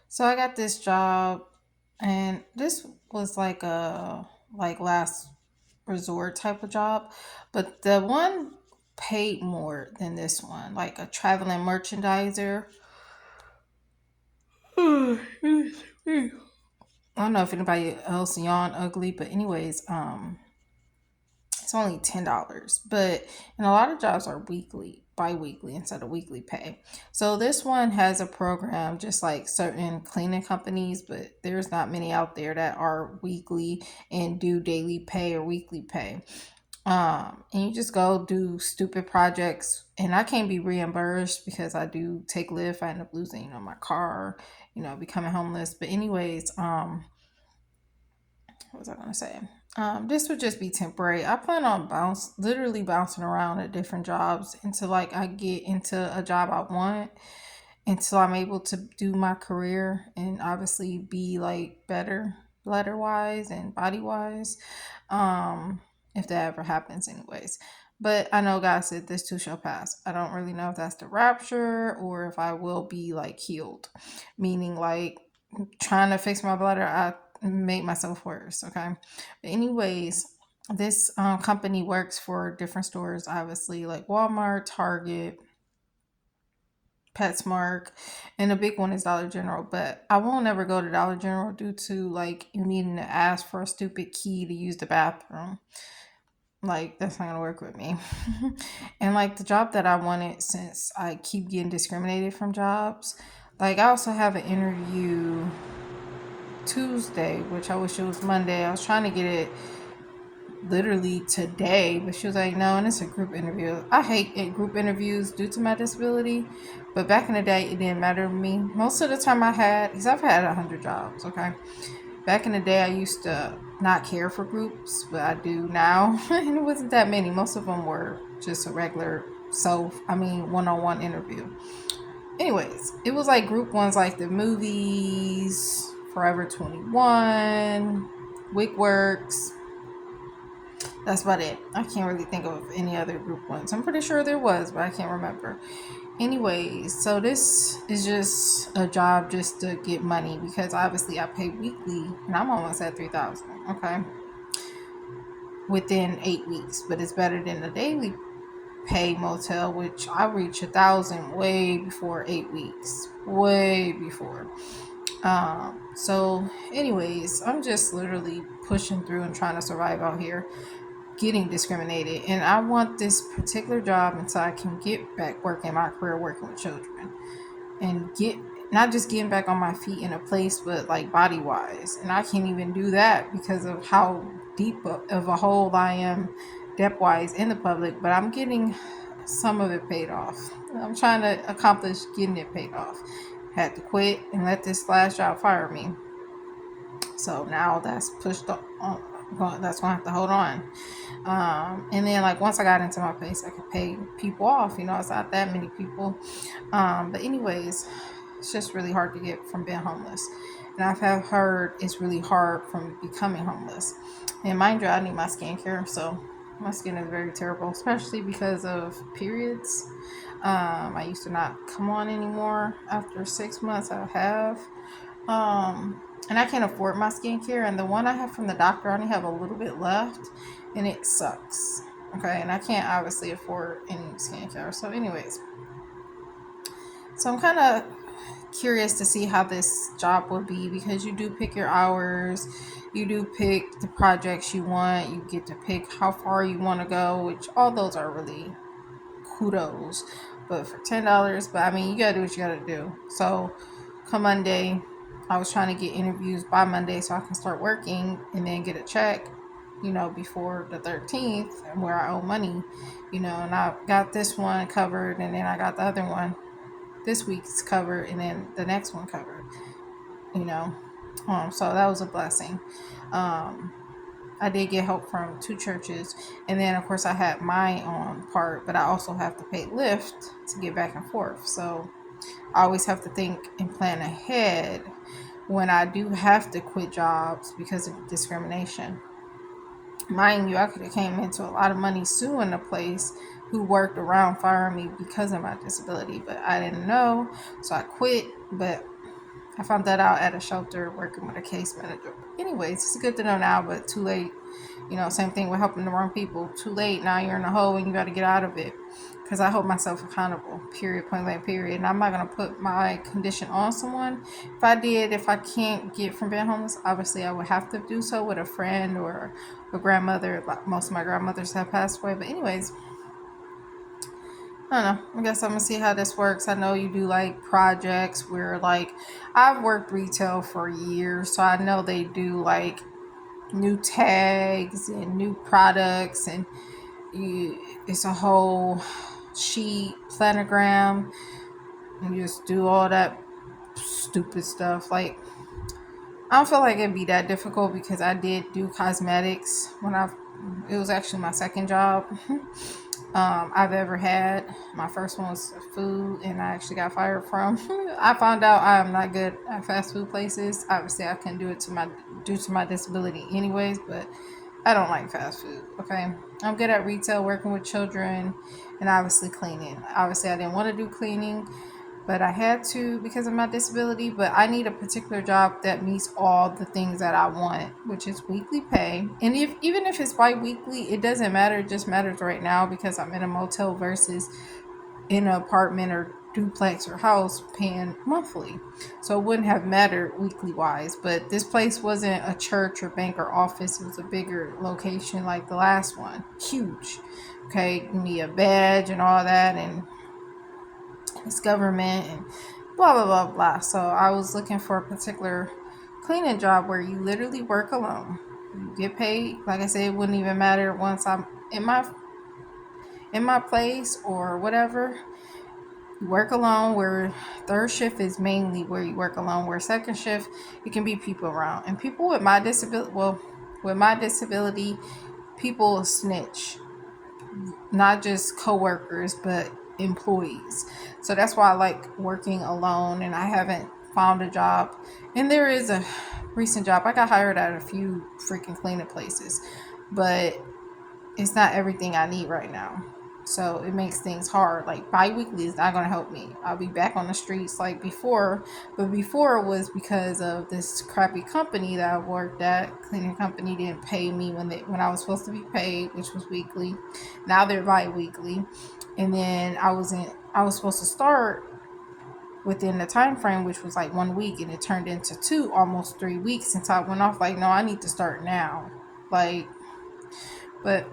So I got this job, and this was like a last resort type of job, but the one paid more than this one, like a traveling merchandiser. I don't know if anybody else yawn ugly, but anyways, it's only $10, but and a lot of jobs are weekly, bi-weekly instead of weekly pay. So this one has a program just like certain cleaning companies, but there's not many out there that are weekly and do daily pay or weekly pay. And you just go do stupid projects, and I can't be reimbursed because I do take Lyft. I end up losing, my car, becoming homeless. But anyways, what was I gonna say? This would just be temporary. I plan on literally bouncing around at different jobs until like I get into a job I want, until I'm able to do my career and obviously be like better letter wise and body wise. If that ever happens, anyways. But I know God said this too shall pass. I don't really know if that's the rapture or if I will be like healed, meaning like trying to fix my bladder, I made myself worse. Okay. But anyways, this company works for different stores, obviously, like Walmart, Target, PetSmart, and the big one is Dollar General. But I won't ever go to Dollar General due to like you needing to ask for a stupid key to use the bathroom. Like that's not gonna work with me. And like the job that I wanted, since I keep getting discriminated from jobs, like I also have an interview Tuesday, which I wish it was Monday. I was trying to get it literally today, but she was like, no, and it's a group interview. I hate group interviews due to my disability, but back in the day, it didn't matter to me. Most of the time because I've had 100 jobs, okay? Back in the day, I used to not care for groups, but I do now, and it wasn't that many. Most of them were just a regular one-on-one interview. Anyways, it was like group ones like the movies, Forever 21, Wickworks. That's about it. I can't really think of any other group ones. I'm pretty sure there was, but I can't remember. Anyways, so this is just a job just to get money because obviously I pay weekly and I'm almost at 3,000. Okay, within 8 weeks, but it's better than the daily pay motel, which I reach 1,000 way before 8 weeks, way before. So, anyways, I'm just literally pushing through and trying to survive out here, getting discriminated, and I want this particular job until I can get back working my career, working with children, and get not just getting back on my feet in a place, but like body wise. And I can't even do that because of how deep of a hole I am depth wise in the public. But I'm getting some of it paid off. I'm trying to accomplish getting it paid off. Had to quit and let this last job fire me. So now that's pushed on. That's gonna have to hold on. And then like once I got into my place, I could pay people off. It's not that many people. But anyways, it's just really hard to get from being homeless. And have heard it's really hard from becoming homeless. And mind you, I need my skincare, so my skin is very terrible, especially because of periods. I used to not come on anymore. After 6 months, I have. And I can't afford my skincare. And the one I have from the doctor, I only have a little bit left, and it sucks. Okay, and I can't obviously afford any skincare. So, anyways, so I'm kind of curious to see how this job will be because you do pick your hours, you do pick the projects you want, you get to pick how far you want to go, which all those are really kudos. But for $10, but I mean, you gotta do what you gotta do. So, come Monday, I was trying to get interviews by Monday so I can start working and then get a check, before the 13th, and where I owe money, and I got this one covered, and then I got the other one this week's covered, and then the next one covered, you know. So that was a blessing. Um, I did get help from two churches, and then of course I had my own part, but I also have to pay Lyft to get back and forth. So I always have to think and plan ahead when I do have to quit jobs because of discrimination. Mind you, I could have came into a lot of money suing a place who worked around firing me because of my disability, but I didn't know, so I quit. But I found that out at a shelter working with a case manager. Anyways, it's good to know now, but too late. Same thing with helping the wrong people. Too late. Now you're in a hole and you got to get out of it. Because I hold myself accountable. Period. Point blank. Period. And I'm not gonna put my condition on someone. If I can't get from being homeless, obviously I would have to do so with a friend or a grandmother. Most of my grandmothers have passed away. But anyways, I don't know. I guess I'm gonna see how this works. I know you do like projects where like I've worked retail for years, so I know they do like new tags and new products, and it's a whole sheet planogram, and you just do all that stupid stuff. Like I don't feel like it'd be that difficult because I did do cosmetics when it was actually my second job I've ever had. My first one was food, and I actually got fired from. I found out I am not good at fast food places. Obviously, I couldn't do it due to my disability, anyways. But I don't like fast food. Okay, I'm good at retail, working with children, and obviously cleaning. Obviously, I didn't want to do cleaning, but I had to because of my disability. But I need a particular job that meets all the things that I want, which is weekly pay. And even if it's bi-weekly, it doesn't matter. It just matters right now because I'm in a motel versus in an apartment or duplex or house paying monthly. So it wouldn't have mattered weekly wise. But this place wasn't a church or bank or office. It was a bigger location like the last one. Huge. Okay, you need a badge and all that, and it's government and blah blah blah blah. So I was looking for a particular cleaning job where you literally work alone. You get paid. Like I said, it wouldn't even matter once I'm in my place or whatever. You work alone. Where third shift is mainly where you work alone. Where second shift, it can be people around, and people with my disability. Well, with my disability, people snitch, not just coworkers, but employees. So that's why I like working alone, and I haven't found a job. And there is a recent job. I got hired at a few freaking cleaning places, but it's not everything I need right now. So it makes things hard. Like bi-weekly is not going to help me. I'll be back on the streets like before, but before it was because of this crappy company that I worked at. Cleaning company didn't pay me when I was supposed to be paid, which was weekly. Now they're bi-weekly, and then I was supposed to start within the time frame, which was like 1 week, and it turned into almost 3 weeks since I went off. Like, no, I need to start now. Like, but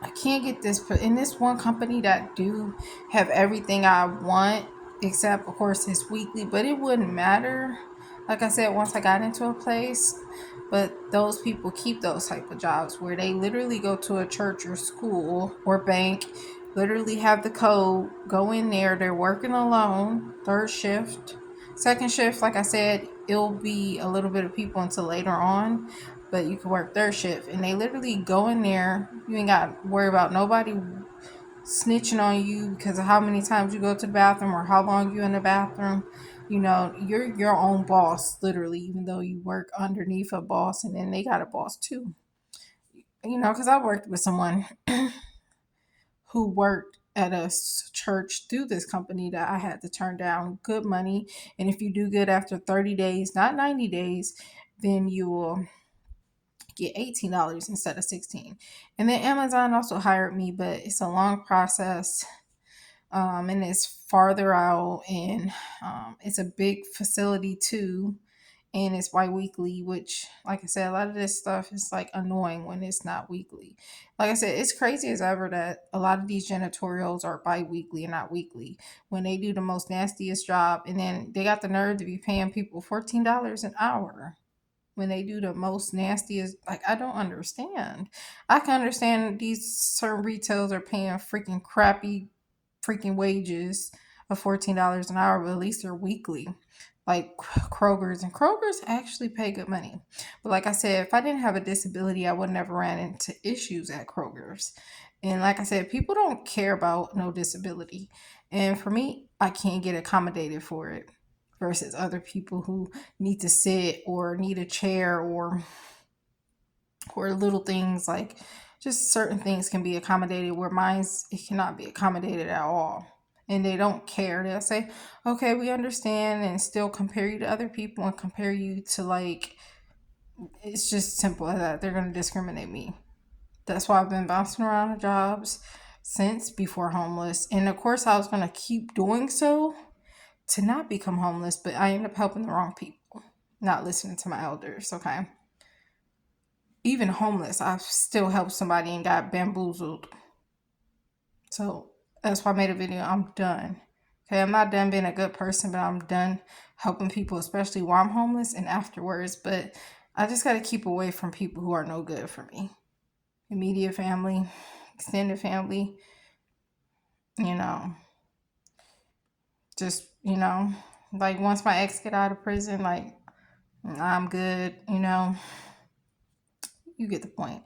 I can't get this in this one company that do have everything I want, except of course it's weekly, but it wouldn't matter. Like I said, once I got into a place, but those people keep those type of jobs where they literally go to a church or school or bank, literally have the code, go in there, they're working alone, third shift. Second shift, like I said, it'll be a little bit of people until later on, but you can work third shift, and they literally go in there. You ain't got to worry about nobody snitching on you because of how many times you go to the bathroom or how long you in the bathroom. You're your own boss, literally, even though you work underneath a boss, and then they got a boss too. Because I worked with someone who worked at a church through this company that I had to turn down good money. And if you do good after 30 days, not 90 days, then you will get $18 instead of 16. And then Amazon also hired me, but it's a long process. And it's farther out, and it's a big facility too, and it's bi-weekly, which, like I said, a lot of this stuff is like annoying when it's not weekly. Like I said, it's crazy as ever that a lot of these janitorials are bi-weekly and not weekly when they do the most nastiest job, and then they got the nerve to be paying people $14 an hour when they do the most nastiest. Like, I don't understand. I can understand these certain retails are paying freaking crappy freaking wages of $14 an hour, but at least they're weekly. Like Kroger's actually pay good money. But like I said, if I didn't have a disability, I would never ran into issues at Kroger's. And like I said, people don't care about no disability. And for me, I can't get accommodated for it versus other people who need to sit or need a chair, or little things like just certain things can be accommodated where mine's it cannot be accommodated at all. and they don't care. They'll say, okay, we understand, and still compare you to other people and compare you to, like, it's just simple as that. They're going to discriminate me. That's why I've been bouncing around the jobs since before homeless. And of course, I was going to keep doing so to not become homeless, but I ended up helping the wrong people, not listening to my elders, okay? Even homeless, I've still helped somebody and got bamboozled. So that's why I made a video. I'm done. Okay, I'm not done being a good person, but I'm done helping people, especially while I'm homeless and afterwards. But I just got to keep away from people who are no good for me. Immediate family, extended family, you know, just, like once my ex get out of prison, like I'm good, you get the point.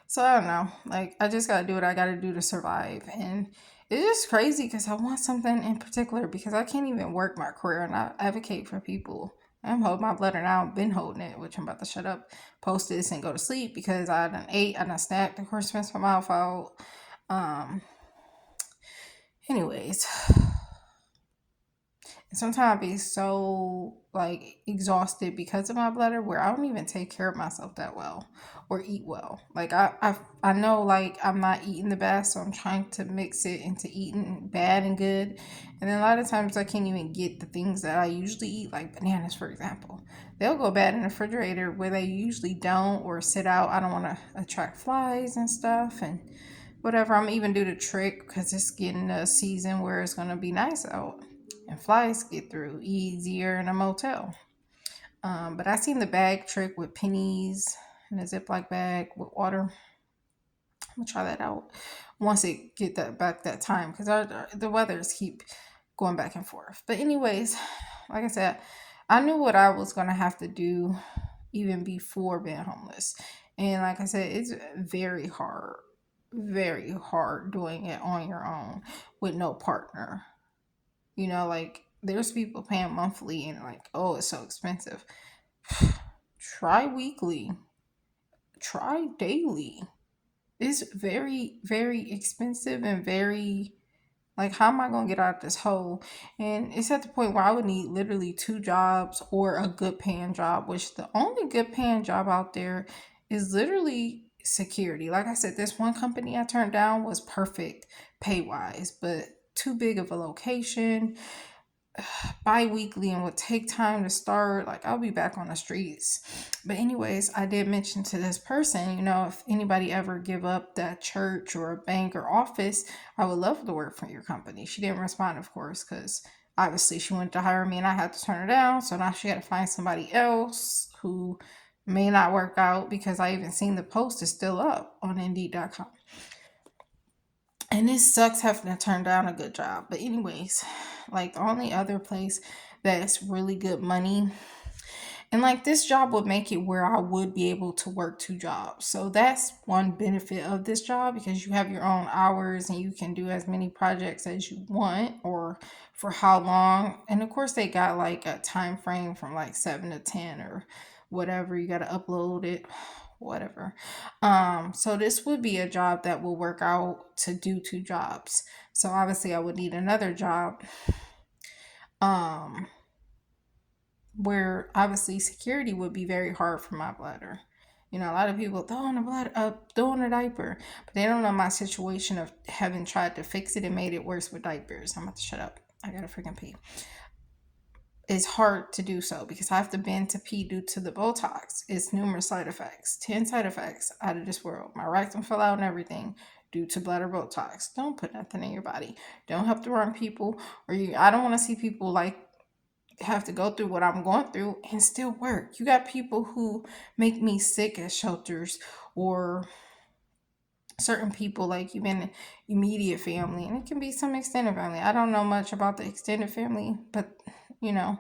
So I don't know. Like I just gotta do what I gotta do to survive, and it's just crazy because I want something in particular because I can't even work my career and I advocate for people. I'm holding my blood and I've been holding it, which I'm about to shut up, post this, and go to sleep because I done ate, I done snacked, of course, rinsed my mouth out. Um. Anyways, sometimes I be so like exhausted because of my bladder where I don't even take care of myself that well or eat well. Like I know like I'm not eating the best, so I'm trying to mix it into eating bad and good. And then a lot of times I can't even get the things that I usually eat, like bananas, for example. They'll go bad in the refrigerator where they usually don't, or sit out. I don't want to attract flies and stuff and whatever. I'm even do the trick because it's getting a season where it's gonna be nice out and flies get through easier in a motel. But I seen the bag trick with pennies and a Ziploc bag with water. I'm gonna try that out once it get that back that time because the weathers keep going back and forth. But anyways, like I said, I knew what I was gonna have to do even before being homeless, and like I said, it's very hard doing it on your own with no partner. Like there's people paying monthly and like, oh, it's so expensive. Try weekly, try daily. It's very, very expensive and very like, how am I gonna get out of this hole? And it's at the point where I would need literally two jobs or a good paying job, which the only good paying job out there is literally security. Like I said, this one company I turned down was perfect pay wise, but too big of a location, bi-weekly, and would take time to start. Like I'll be back on the streets. But anyways, I did mention to this person, if anybody ever give up that church or a bank or office, I would love to work for your company. She didn't respond, of course, because obviously she wanted to hire me and I had to turn her down. So now she had to find somebody else who may not work out, because I even seen the post is still up on indeed.com. And it sucks having to turn down a good job. But anyways, like the only other place that's really good money, and like this job would make it where I would be able to work two jobs. So that's one benefit of this job, because you have your own hours and you can do as many projects as you want or for how long. And of course they got like a time frame from like 7 to 10 or whatever. You got to upload it, whatever. So this would be a job that will work out to do two jobs. So obviously I would need another job. Where obviously security would be very hard for my bladder. A lot of people throwing a diaper, but they don't know my situation of having tried to fix it and made it worse with diapers. I'm about to shut up. I gotta freaking pee. It's hard to do so because I have to bend to pee due to the Botox. It's numerous side effects, 10 side effects out of this world. My rectum fell out and everything due to bladder Botox. Don't put nothing in your body. Don't help the wrong people, or I don't want to see people like have to go through what I'm going through and still work. You got people who make me sick at shelters, or certain people, like even immediate family, and it can be some extended family. I don't know much about the extended family, but you know,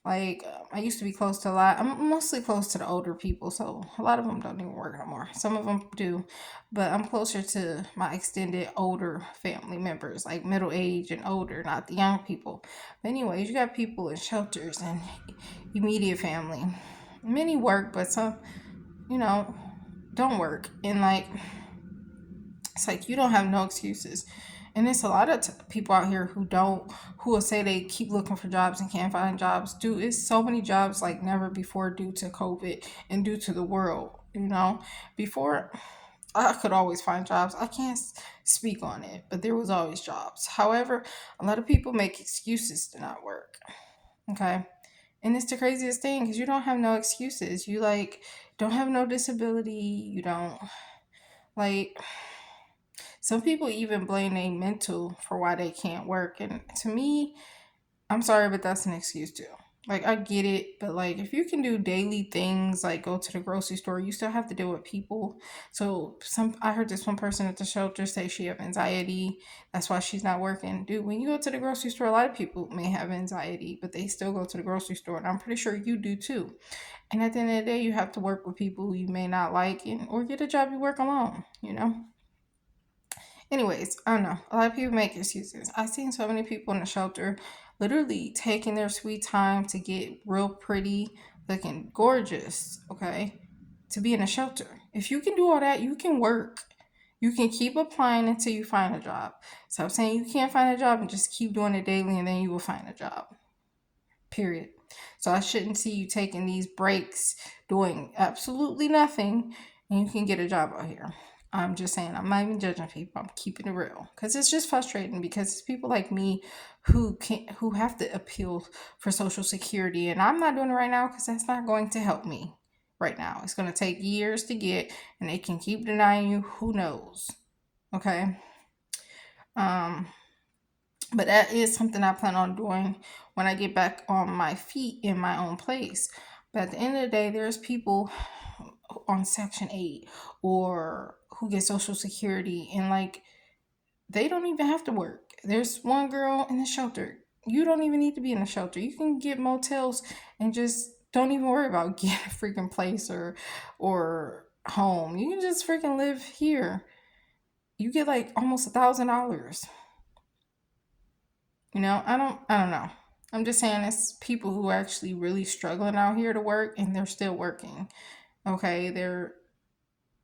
like I used to be close to a lot. I'm mostly close to the older people, so a lot of them don't even work no more. Some of them do, but I'm closer to my extended older family members, like middle age and older, not the young people. But anyways, you got people in shelters and immediate family. Many work, but some, you know, don't work. And like, it's like you don't have no excuses. And it's a lot of people out here who will say they keep looking for jobs and can't find jobs. Dude, it's so many jobs like never before due to COVID and due to the world. Before I could always find jobs. I can't speak on it, but there was always jobs. However, a lot of people make excuses to not work. Okay. And it's the craziest thing because you don't have no excuses. You like don't have no disability. You don't like some people even blame their mental for why they can't work. And to me, I'm sorry, but that's an excuse too. Like I get it, but like if you can do daily things like go to the grocery store, you still have to deal with people. So I heard this one person at the shelter say she have anxiety. That's why she's not working. Dude, when you go to the grocery store, a lot of people may have anxiety, but they still go to the grocery store, and I'm pretty sure you do too. And at the end of the day, you have to work with people who you may not like, and or get a job you work alone. Anyways, I don't know. A lot of people make excuses. I've seen so many people in the shelter literally taking their sweet time to get real pretty, looking gorgeous, okay, to be in a shelter. If you can do all that, you can work. You can keep applying until you find a job. So I'm saying you can't find a job and just keep doing it daily and then you will find a job. Period. So I shouldn't see you taking these breaks, doing absolutely nothing, and you can get a job out here. I'm just saying, I'm not even judging people. I'm keeping it real because it's just frustrating because it's people like me who have to appeal for Social Security, and I'm not doing it right now because that's not going to help me right now. It's going to take years to get, and they can keep denying you. Who knows? Okay. Um, but that is something I plan on doing when I get back on my feet in my own place. But at the end of the day, there's people on Section 8 or who get Social Security and like they don't even have to work. There's one girl in the shelter. You don't even need to be in the shelter. You can get motels and just don't even worry about getting a freaking place or home. You can just freaking live here. You get like almost $1,000. I don't know. I'm just saying it's people who are actually really struggling out here to work and they're still working. Okay, they're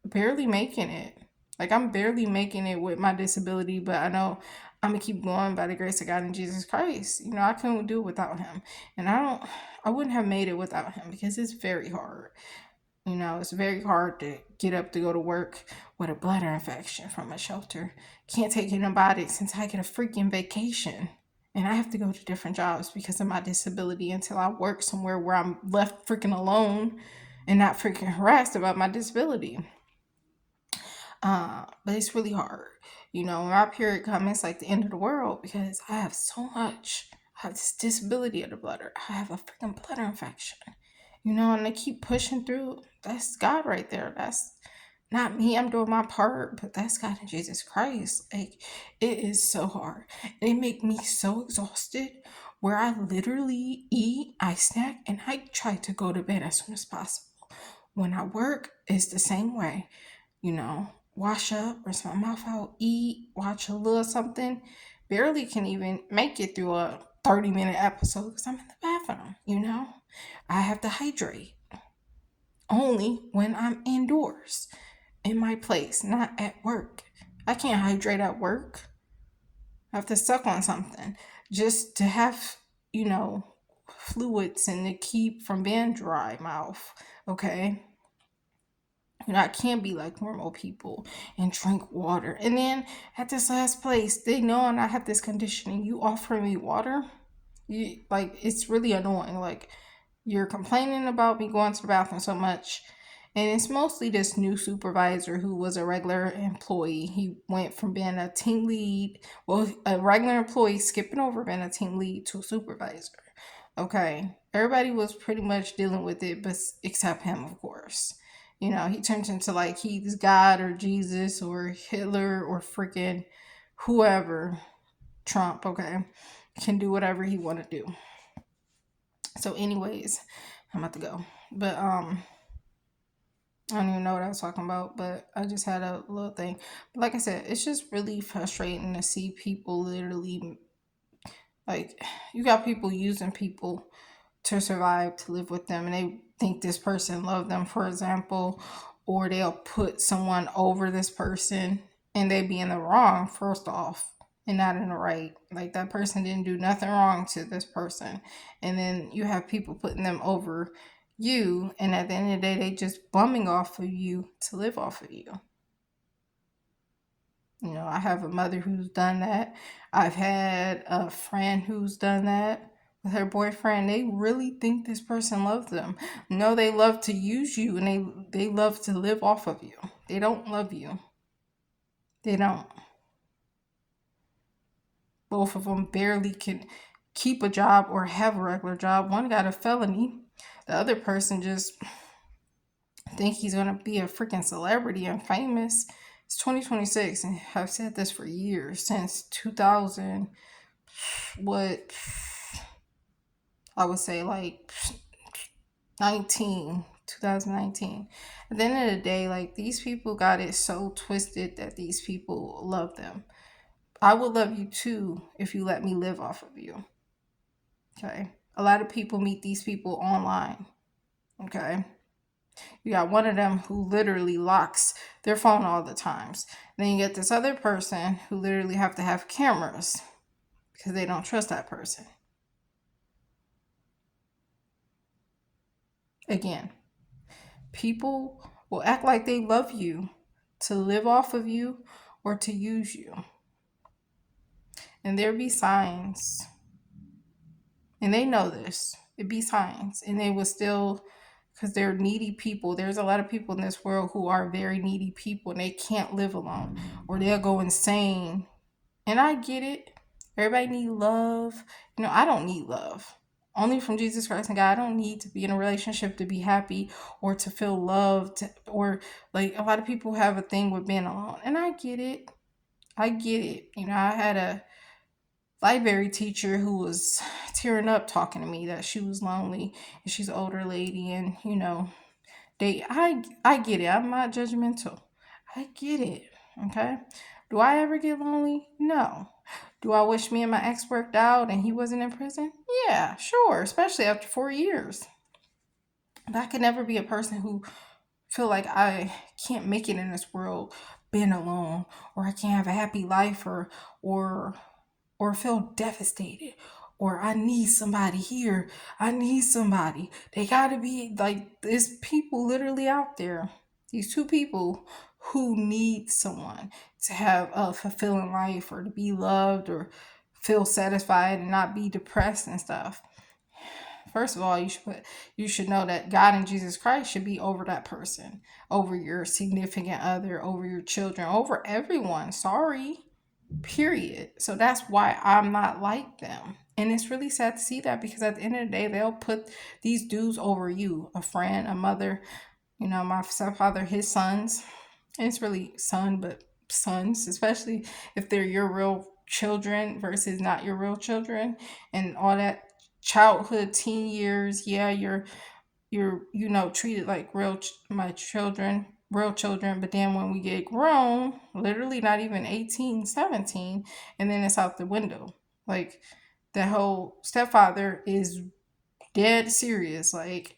barely making it. Like I'm barely making it with my disability, but I know I'm gonna keep going by the grace of God and Jesus Christ. I couldn't do it without him. And I wouldn't have made it without him because it's very hard. It's very hard to get up to go to work with a bladder infection from a shelter. Can't take antibiotics until I get a freaking vacation. And I have to go to different jobs because of my disability until I work somewhere where I'm left freaking alone and not freaking harassed about my disability. But it's really hard. When my period comes, it's like the end of the world because I have so much. I have this disability of the bladder. I have a freaking bladder infection. And they keep pushing through. That's God right there. That's not me. I'm doing my part, but that's God and Jesus Christ. Like, it is so hard. It make me so exhausted where I literally eat, I snack, and I try to go to bed as soon as possible. When I work, it's the same way. Wash up, rinse my mouth out, eat, watch a little something. Barely can even make it through a 30-minute episode because I'm in the bathroom. I have to hydrate only when I'm indoors in my place, not at work. I can't hydrate at work. I have to suck on something just to have, fluids and to keep from being dry mouth. Okay. I can't be like normal people and drink water. And then at this last place, they know I have this conditioning. You offer me water? It's really annoying. Like, you're complaining about me going to the bathroom so much. And it's mostly this new supervisor who was a regular employee. He went from being a team lead, a regular employee skipping over being a team lead to a supervisor. Okay. Everybody was pretty much dealing with it, but except him, of course. He turns into like he's God or Jesus or Hitler or freaking whoever, Trump, okay, can do whatever he want to do. So anyways, I'm about to go. But I don't even know what I was talking about, but I just had a little thing. But like I said, it's just really frustrating to see people literally, like, you got people using people to survive, to live with them, and they think this person loved them, for example, or they'll put someone over this person and they be in the wrong, first off. and not in the right. Like that person didn't do nothing wrong to this person. And then you have people putting them over you, and at the end of the day they just bumming off of you to live off of you. You know, I have a mother who's done that. I've had a friend who's done that with her boyfriend. They really think this person loves them. No, they love to use you, and they love to live off of you. They don't love you. They don't. Both of them barely can keep a job or have a regular job. One got a felony. The other person just think he's gonna be a freaking celebrity and famous. It's 2026, and I've said this for years, since 2000. What I would say, like 2019. At the end of the day, like, these people got it so twisted that these people love them. I would love you too if you let me live off of you. Okay. A lot of people meet these people online. Okay. You got one of them who literally locks their phone all the times. Then you get this other person who literally have to have cameras because they don't trust that person. Again, people will act like they love you to live off of you or to use you. And there be signs, and they know this. It be signs, and they will still, because they're needy people. There's a lot of people in this world who are very needy people, and they can't live alone, or they'll go insane. And I get it. Everybody need love. You know, I don't need love. Only from Jesus Christ and God. I don't need to be in a relationship to be happy or to feel loved, or like a lot of people have a thing with being alone. And I get it. I get it. You know, I had a library teacher who was tearing up talking to me that she was lonely, and she's an older lady, and you know, I get it. I'm not judgmental. I get it. Okay. Do I ever get lonely? No. Do I wish me and my ex worked out and he wasn't in prison? Yeah, sure, especially after 4 years. But I could never be a person who feel like I can't make it in this world being alone, or I can't have a happy life, or or feel devastated, or I need somebody here. I need somebody. They gotta be like, there's people literally out there. These two people who need someone to have a fulfilling life, or to be loved, or feel satisfied and not be depressed and stuff. First of all, you should know that God and Jesus Christ should be over that person, over your significant other, over your children, over everyone. Sorry, period. So that's why I'm not like them. And it's really sad to see that, because at the end of the day, they'll put these dudes over you, a friend, a mother, you know, my stepfather, his sons. And it's really son, but sons, especially if they're your real children versus not your real children, and all that childhood, teen years. Yeah, you're you know, treated like my children, real children. But then when we get grown, literally not even 18, 17, and then it's out the window. Like, the whole stepfather is dead serious. Like,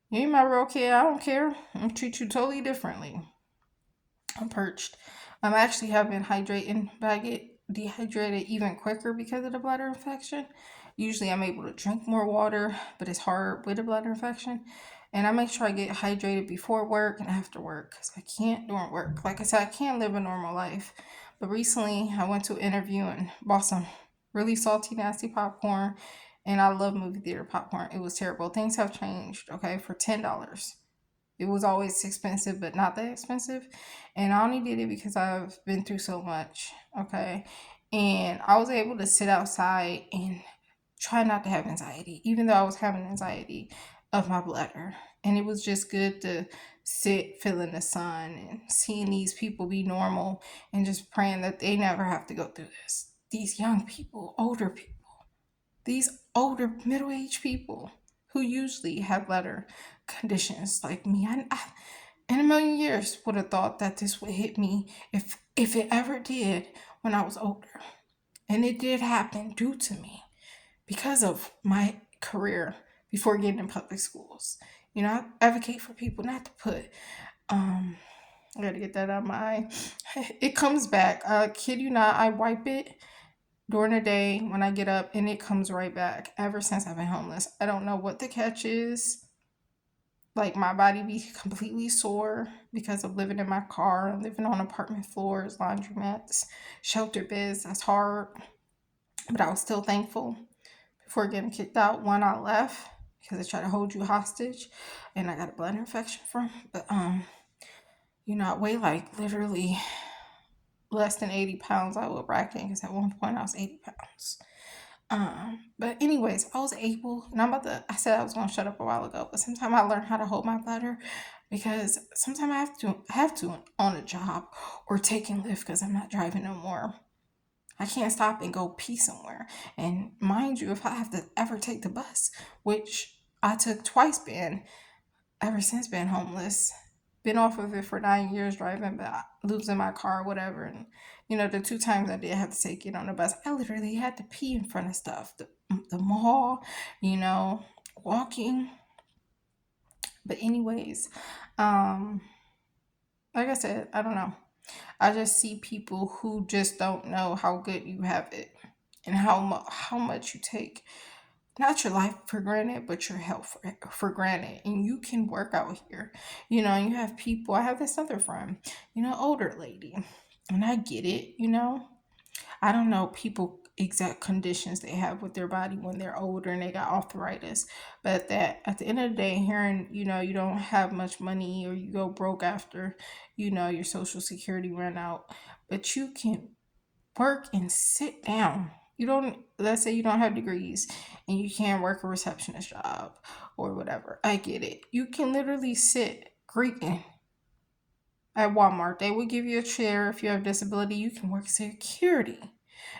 you ain't my real kid. I don't care. I'm gonna treat you totally differently. I'm perched. I'm actually having hydrating, but I get dehydrated even quicker because of the bladder infection. Usually I'm able to drink more water, but it's hard with a bladder infection. And I make sure I get hydrated before work and after work, because I can't during work. Like I said, I can't live a normal life. But recently I went to an interview and bought some really salty, nasty popcorn. And I love movie theater popcorn. It was terrible. Things have changed, okay, for $10. It was always expensive, but not that expensive. And I only did it because I've been through so much. Okay. And I was able to sit outside and try not to have anxiety, even though I was having anxiety of my bladder. And it was just good to sit, feeling the sun, and seeing these people be normal, and just praying that they never have to go through this. These young people, older people, these older middle aged people who usually have better conditions like me. I in a million years would have thought that this would hit me, if it ever did, when I was older. And it did happen due to me, because of my career before getting in public schools. You know, I advocate for people not to put I gotta get that out of my eye. It comes back. Kid you not, I wipe it during the day when I get up, and it comes right back ever since I've been homeless. I don't know what the catch is. Like, my body be completely sore because of living in my car and living on apartment floors, laundromats, shelter beds. That's hard. But I was still thankful before getting kicked out. One, I left because they try to hold you hostage, and I got a blood infection from. But I weigh like literally less than 80 pounds. I was bragging because at one point I was 80 pounds. But anyways, I was able, and I said I was gonna shut up a while ago, but sometimes I learned how to hold my bladder because sometimes I have to on a job or taking Lyft because I'm not driving no more. I can't stop and go pee somewhere. And mind you, if I have to ever take the bus, which I took twice ever since being homeless, been off of it for 9 years driving, but losing my car, whatever. And the two times I did have to take it on the bus, I literally had to pee in front of stuff, the mall, walking. But anyways, um, like I said, I don't know. I just see people who just don't know how good you have it and how much you take not your life for granted, but your health for granted. And you can work out here. And you have people. I have this other friend, older lady, and I get it. I don't know people exact conditions they have with their body when they're older and they got arthritis, but that at the end of the day, hearing you don't have much money or you go broke after your social security run out, but you can work and sit down. You don't, let's say you don't have degrees and you can't work a receptionist job or whatever. I get it. You can literally sit greeting at Walmart. They will give you a chair. If you have disability, you can work security.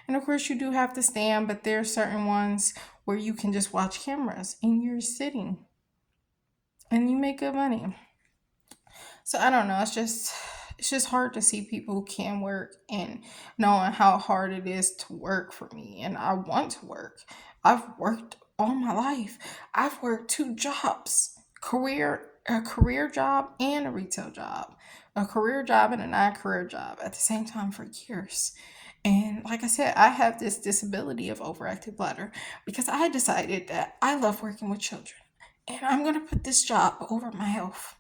And of course, you do have to stand, but there are certain ones where you can just watch cameras and you're sitting and you make good money. So I don't know. It's just hard to see people who can work and knowing how hard it is to work for me. And I want to work. I've worked all my life. I've worked two jobs, a career job and a retail job, a career job and a non-career job at the same time for years. And like I said, I have this disability of overactive bladder because I decided that I love working with children and I'm going to put this job over my health.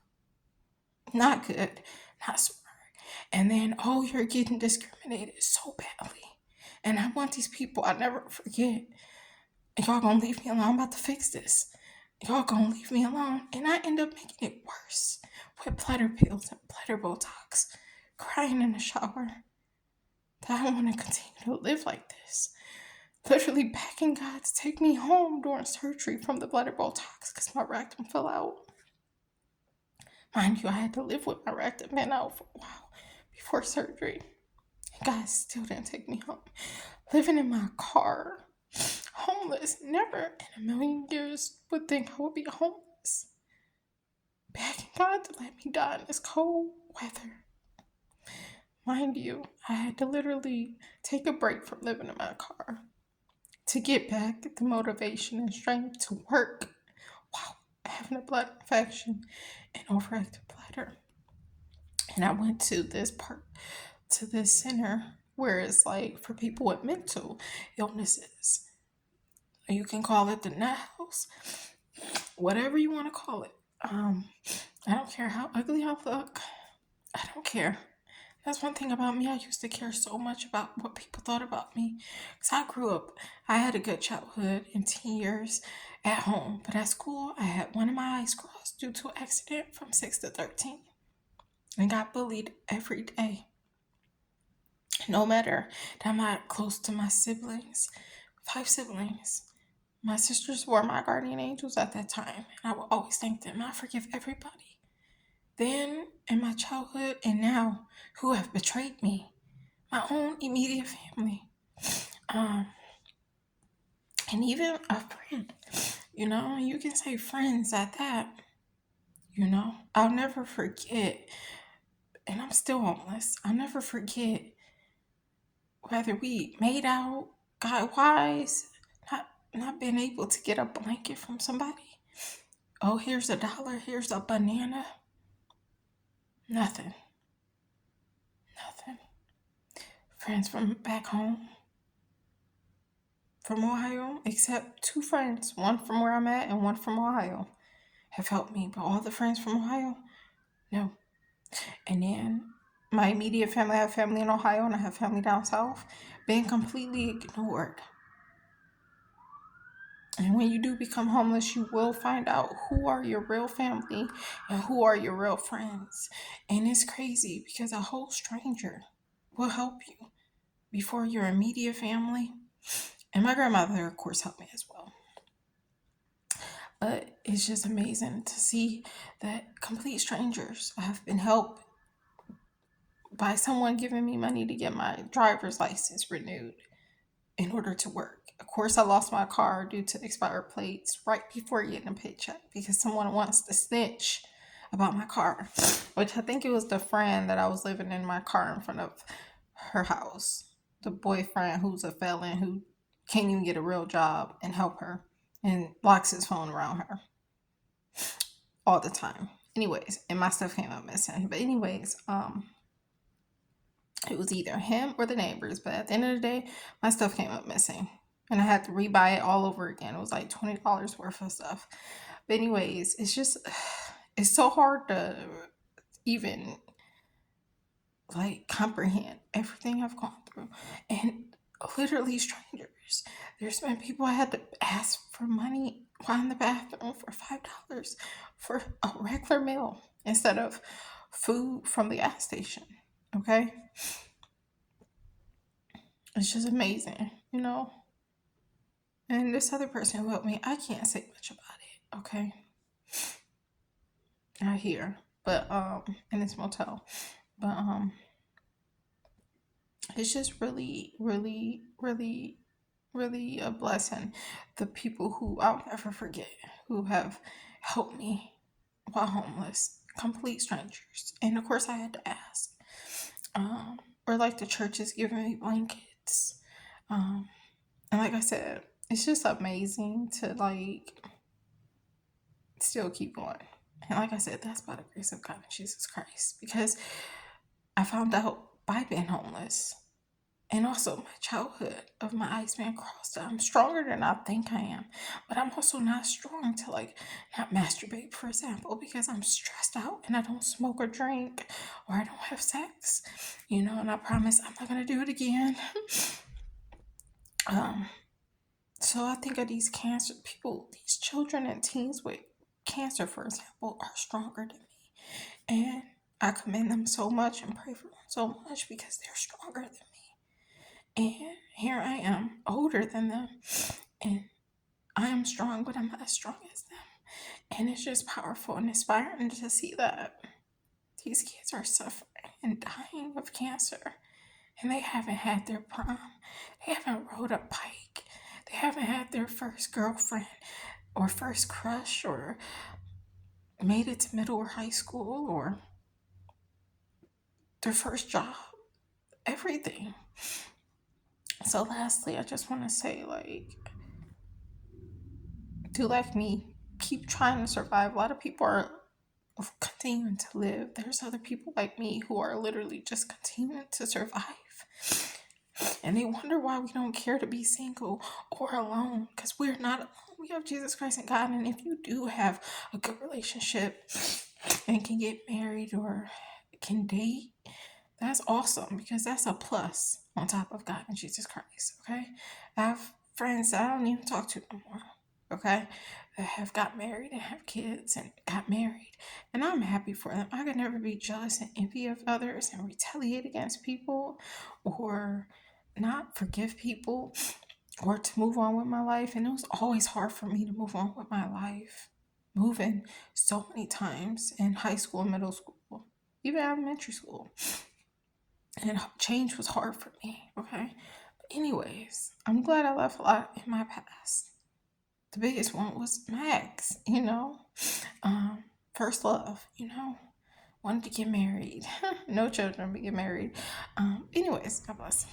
Not good, not smart. And then, oh, you're getting discriminated so badly. And I want these people, I never forget. Y'all gonna leave me alone. I'm about to fix this. Y'all gonna leave me alone. And I end up making it worse with bladder pills and bladder Botox, crying in the shower. That I don't want to continue to live like this. Literally begging God to take me home during surgery from the bladder Botox because my rectum fell out. Mind you, I had to live with my rectum been out for a while before surgery. And God still didn't take me home. Living in my car, homeless, never in a million years would think I would be homeless. Begging God to let me die in this cold weather. Mind you, I had to literally take a break from living in my car to get back the motivation and strength to work while having a blood infection and overactive bladder. And I went to this center where it's like for people with mental illnesses. You can call it the nut house, whatever you want to call it. I don't care how ugly I look. I don't care. That's one thing about me. I used to care so much about what people thought about me. Because I had a good childhood in teen years at home. But at school, I had one of my eyes crossed due to an accident from 6 to 13. And got bullied every day. No matter that I'm not close to my siblings, 5 siblings. My sisters were my guardian angels at that time. And I will always thank them. I forgive everybody. Then in my childhood and now who have betrayed me. My own immediate family. And even a friend. You can say friends at that. I'll never forget, and I'm still homeless. I'll never forget whether we made out, got wise, not being able to get a blanket from somebody. Oh, here's $1, here's a banana. Nothing. Friends from back home. from Ohio, except two friends, one from where I'm at and one from Ohio, have helped me. But all the friends from Ohio, no. And then my immediate family, I have family in Ohio and I have family down south, been completely ignored. And when you do become homeless, you will find out who are your real family and who are your real friends. And it's crazy because a whole stranger will help you before your immediate family. And my grandmother, of course, helped me as well. But it's just amazing to see that complete strangers have been helped by someone giving me money to get my driver's license renewed in order to work. Of course, I lost my car due to expired plates right before getting a paycheck because someone wants to snitch about my car, which I think it was the friend that I was living in my car in front of her house. The boyfriend who's a felon who can't even get a real job and help her and locks his phone around her all the time. Anyways, and my stuff came up missing. But anyways, it was either him or the neighbors, but at the end of the day, my stuff came up missing. And I had to rebuy it all over again. It was like $20 worth of stuff. But anyways, it's just, it's so hard to even like comprehend everything I've gone through. And literally strangers. There's been people I had to ask for money while in the bathroom for $5 for a regular meal instead of food from the gas station. Okay? It's just amazing, you know? And this other person who helped me, I can't say much about it, okay? Not here, but in this motel. But it's just really, really, really, really a blessing. The people who I'll never forget who have helped me while homeless, complete strangers. And of course I had to ask. Or like the churches giving me blankets. And like I said, it's just amazing to like still keep going. And like I said, that's by the grace of God and Jesus Christ. Because I found out by being homeless and also my childhood of my eyes being crossed that I'm stronger than I think I am. But I'm also not strong to like not masturbate, for example, because I'm stressed out and I don't smoke or drink or I don't have sex. You know, and I promise I'm not gonna do it again. So I think of these cancer people, these children and teens with cancer, for example, are stronger than me. And I commend them so much and pray for them so much because they're stronger than me. And here I am, older than them. And I am strong, but I'm not as strong as them. And it's just powerful and inspiring to see that these kids are suffering and dying of cancer. And they haven't had their prom. They haven't rode a bike. They haven't had their first girlfriend or first crush or made it to middle or high school or their first job. Everything. So lastly, I just want to say, like, do like me. Keep trying to survive. A lot of people are continuing to live. There's other people like me who are literally just continuing to survive. And they wonder why we don't care to be single or alone. Because we're not alone. We have Jesus Christ and God. And if you do have a good relationship and can get married or can date, that's awesome. Because that's a plus on top of God and Jesus Christ. Okay? I have friends that I don't even talk to no more. Okay? That have got married and have kids and got married. And I'm happy for them. I could never be jealous and envy of others and retaliate against people or not forgive people or to move on with my life. And it was always hard for me to move on with my life. Moving so many times in high school, middle school, even elementary school. And change was hard for me, okay? But anyways, I'm glad I left a lot in my past. The biggest one was my ex, you know? First love, you know? Wanted to get married. No children, but get married. Anyways, God bless.